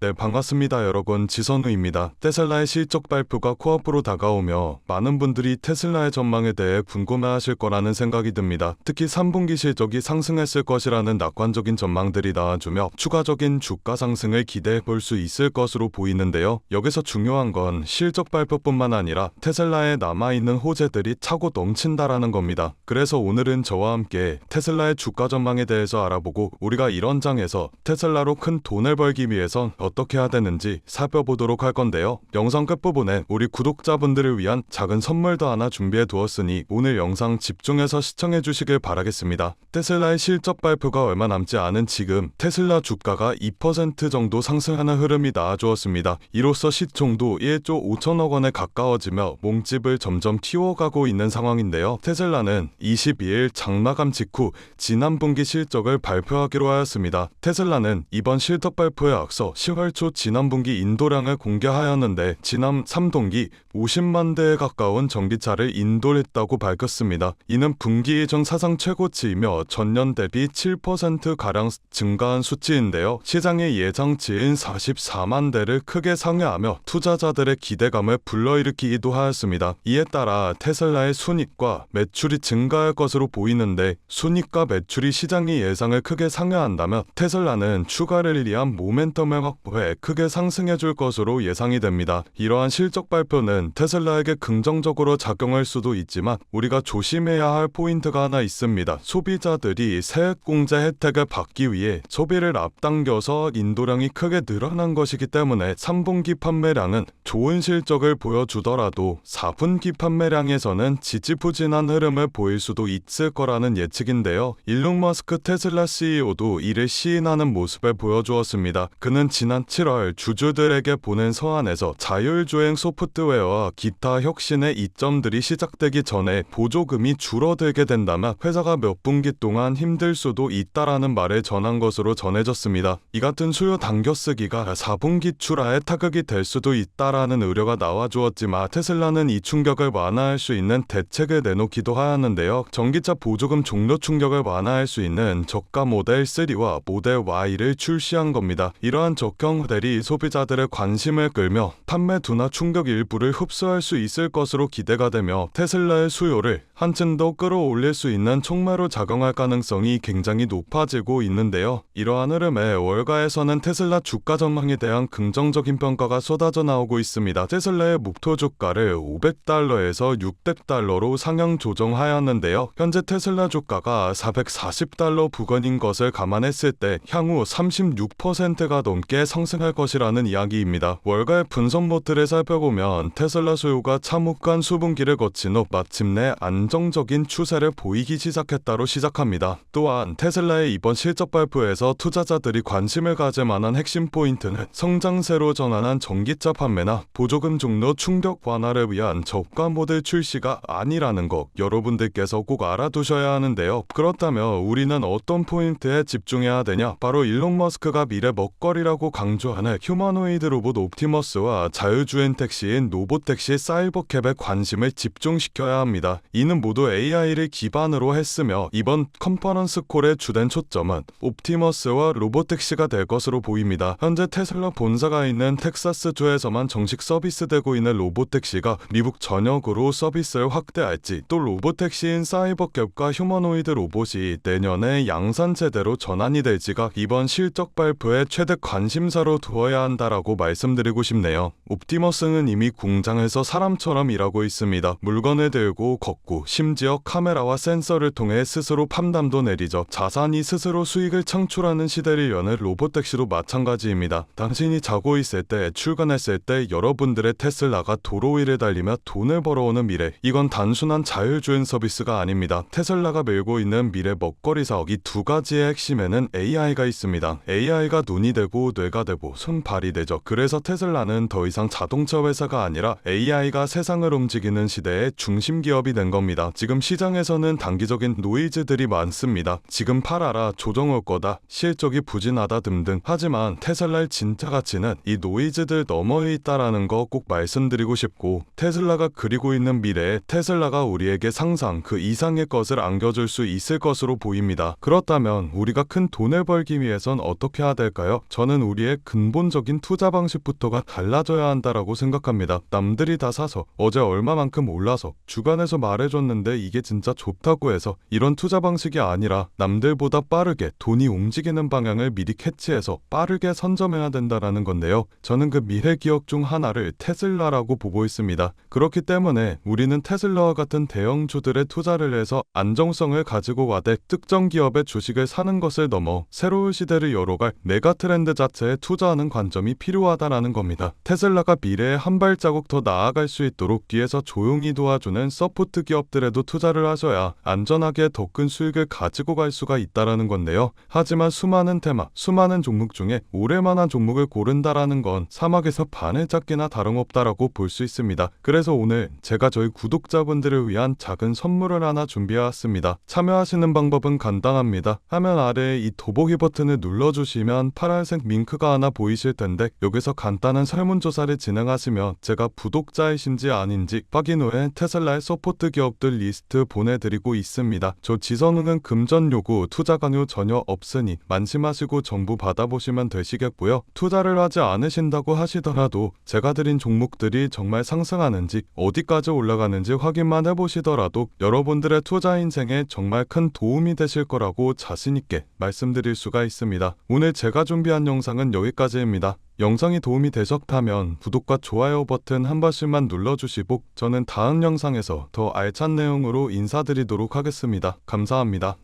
네, 반갑습니다 여러분. 지선우입니다. 테슬라의 실적 발표가 코앞으로 다가오며 많은 분들이 테슬라의 전망에 대해 궁금해하실 거라는 생각이 듭니다. 특히 3분기 실적이 상승했을 것이라는 낙관적인 전망들이 나와주며 추가적인 주가 상승을 기대해 볼 수 있을 것으로 보이는데요. 여기서 중요한 건 실적 발표뿐만 아니라 테슬라에 남아있는 호재들이 차고 넘친다라는 겁니다. 그래서 오늘은 저와 함께 테슬라의 주가 전망에 대해서 알아보고 우리가 이런 장에서 테슬라로 큰 돈을 벌기 위해선 어떻게 해야 되는지 살펴보도록 할 건데요. 영상 끝부분에 우리 구독자분들을 위한 작은 선물도 하나 준비해 두었으니 오늘 영상 집중해서 시청해 주시길 바라겠습니다. 테슬라의 실적 발표가 얼마 남지 않은 지금 테슬라 주가가 2% 정도 상승하는 흐름이 나와주었습니다. 이로써 시총도 1조 5천억 원에 가까워지며 몸집을 점점 틔워가고 있는 상황인데요. 테슬라는 22일 장마감 직후 지난 분기 실적을 발표하기로 하였습니다. 테슬라는 이번 실적 발표에 앞서 10월 초 지난 분기 인도량을 공개하였는데 지난 3분기 50만 대에 가까운 전기차를 인도했다고 밝혔습니다. 이는 분기 이전 사상 최고치이며 전년 대비 7%가량 증가한 수치인데요. 시장의 예상치인 44만 대를 크게 상회하며 투자자들의 기대감을 불러일으키기도 하였습니다. 이에 따라 테슬라의 순이익과 매출이 증가할 것으로 보이는데 순이익과 매출이 시장의 예상을 크게 상회한다면 테슬라는 추가 랠리한 모멘텀을 확보해 크게 상승해줄 것으로 예상이 됩니다. 이러한 실적 발표는 테슬라에게 긍정적으로 작용할 수도 있지만 우리가 조심해야 할 포인트가 하나 있습니다. 소비자들이 세액공제 혜택을 받기 위해 소비를 앞당겨서 인도량이 크게 늘어난 것이기 때문에 3분기 판매량은 좋은 실적을 보여주더라도 4분기 판매량에서는 지지부진한 흐름을 보일 수도 있을 거라는 예측인데요. 일론 머스크 테슬라 CEO도 이를 시인하는 모습을 보여주었습니다. 그는 지난 7월 주주들에게 보낸 서한에서 자율주행 소프트웨어와 기타 혁신의 이점들이 시작되기 전에 보조금이 줄어들게 된다면 회사가 몇 분기 동안 힘들 수도 있다라는 말을 전한 것으로 전해졌습니다. 이 같은 수요 당겨쓰기가 4분기 출하에 타격이 될 수도 있다라는 우려가 나와주었지만 테슬라는 이 충격을 완화할 수 있는 대책을 내놓기도 하였는데요. 전기차 보조금 종료 충격을 완화할 수 있는 저가 모델 3와 모델 Y를 출시한 겁니다. 이러한 적형 모델이 소비자들의 관심을 끌며 판매 둔화 충격 일부를 흡수할 수 있을 것으로 기대가 되며 테슬라의 수요를 한층 더 끌어올릴 수 있는 촉매로 작용할 가능성이 굉장히 높아지고 있는데요. 이러한 흐름에 월가에서는 테슬라 주가 전망에 대한 긍정적인 평가가 쏟아져 나오고 있습니다. 테슬라의 목표 주가를 $500에서 $600로 상향 조정하였는데요. 현재 테슬라 주가가 $440 부근인 것을 감안했을 때 향후 36%가 넘게 상승할 것이라는 이야기입니다. 월가의 분석 모틀을 살펴보면 테슬라 수요가 참혹한 수분기를 거친 후 마침내 안정적인 추세를 보이기 시작했다로 시작합니다. 또한 테슬라의 이번 실적 발표에서 투자자들이 관심을 가질 만한 핵심 포인트는 성장세로 전환한 전기차 판매나 보조금 종료 충격 완화를 위한 저가 모델 출시가 아니라는 것 여러분들께서 꼭 알아두셔야 하는데요. 그렇다면 우리는 어떤 포인트에 집중해야 되냐? 바로 일론 머스크가 미래 먹거리라고 강조하는 휴머노이드 로봇 옵티머스와 자율주행 택시인 로보택시 사이버캡에 관심을 집중시켜야 합니다. 이는 모두 AI를 기반으로 했으며 이번 컨퍼런스 콜의 주된 초점은 옵티머스와 로보택시가 될 것으로 보입니다. 현재 테슬라 본사가 있는 텍사스주에서만 정식 서비스되고 있는 로보택시가 미국 전역으로 서비스를 확대할지 또 로보택시인 사이버캡과 휴머노이드 로봇이 내년에 양산 제대로 전환이 될지가 이번 실적 발표의 최대 관심사로 두어야 한다라고 말씀드리고 싶네요. 옵티머스는 이미 공장에서 사람처럼 일하고 있습니다. 물건을 들고 걷고 심지어 카메라와 센서를 통해 스스로 판단도 내리죠. 자산이 스스로 수익을 창출하는 시대를 여는 로보택시도 마찬가지입니다. 당신이 자고 있을 때 출근했을 때 여러분들의 테슬라가 도로 위를 달리며 돈을 벌어오는 미래 이건 단순한 자율주행 서비스가 아닙니다. 테슬라가 밀고 있는 미래 먹거리 사업 이 두 가지의 핵심에는 AI가 있습니다. AI가 눈이 되고 뇌가 되고 손발이 되죠. 그래서 테슬라는 더 이상 자동차 회사가 아니라 AI가 세상을 움직이는 시대의 중심 기업이 된 겁니다. 지금 시장에서는 단기적인 노이즈들이 많습니다. 지금 팔아라, 조정 올 거다, 실적이 부진하다 등등. 하지만 테슬라의 진짜 가치는 이 노이즈들 너머에 있다라는 거 꼭 말씀드리고 싶고 테슬라가 그리고 있는 미래에 테슬라가 우리에게 상상 그 이상의 것을 안겨줄 수 있을 것으로 보입니다. 그렇다면 우리가 큰 돈을 벌기 위해선 어떻게 해야 될까요? 저는 우리의 우리의 근본적인 투자 방식부터가 달라져야 한다라고 생각합니다. 남들이 다 사서 어제 얼마만큼 올라서 주간에서 말해줬는데 이게 진짜 좋다고 해서 이런 투자 방식이 아니라 남들보다 빠르게 돈이 움직이는 방향을 미리 캐치해서 빠르게 선점해야 된다라는 건데요. 저는 그 미래 기업 중 하나를 테슬라라고 보고 있습니다. 그렇기 때문에 우리는 테슬라와 같은 대형주들에 투자를 해서 안정성을 가지고 와대 특정 기업의 주식을 사는 것을 넘어 새로운 시대를 열어갈 메가 트렌드 자체에 투자하는 관점이 필요하다라는 겁니다. 테슬라가 미래에 한 발자국 더 나아갈 수 있도록 뒤에서 조용히 도와주는 서포트 기업들에도 투자를 하셔야 안전하게 더 큰 수익을 가지고 갈 수가 있다라는 건데요. 하지만 수많은 테마, 수많은 종목 중에 오래만한 종목을 고른다라는 건 사막에서 바늘 잡기나 다름없다라고 볼 수 있습니다. 그래서 오늘 제가 저희 구독자분들을 위한 작은 선물을 하나 준비해왔습니다. 참여하시는 방법은 간단합니다. 화면 아래에 이 더보기 버튼을 눌러주시면 파란색 링크가 하나 보이실 텐데 여기서 간단한 설문조사를 진행하시면 제가 구독자이신지 아닌지 확인 후에 테슬라의 서포트 기업들 리스트 보내드리고 있습니다. 저 지선우는 금전 요구, 투자 강요 전혀 없으니 만심하시고 정보 받아보시면 되시겠고요. 투자를 하지 않으신다고 하시더라도 제가 드린 종목들이 정말 상승하는지 어디까지 올라가는지 확인만 해보시더라도 여러분들의 투자 인생에 정말 큰 도움이 되실 거라고 자신있게 말씀드릴 수가 있습니다. 오늘 제가 준비한 영상은 여기까지입니다. 영상이 도움이 되셨다면 구독과 좋아요 버튼 한 번씩만 눌러주시고 저는 다음 영상에서 더 알찬 내용으로 인사드리도록 하겠습니다. 감사합니다.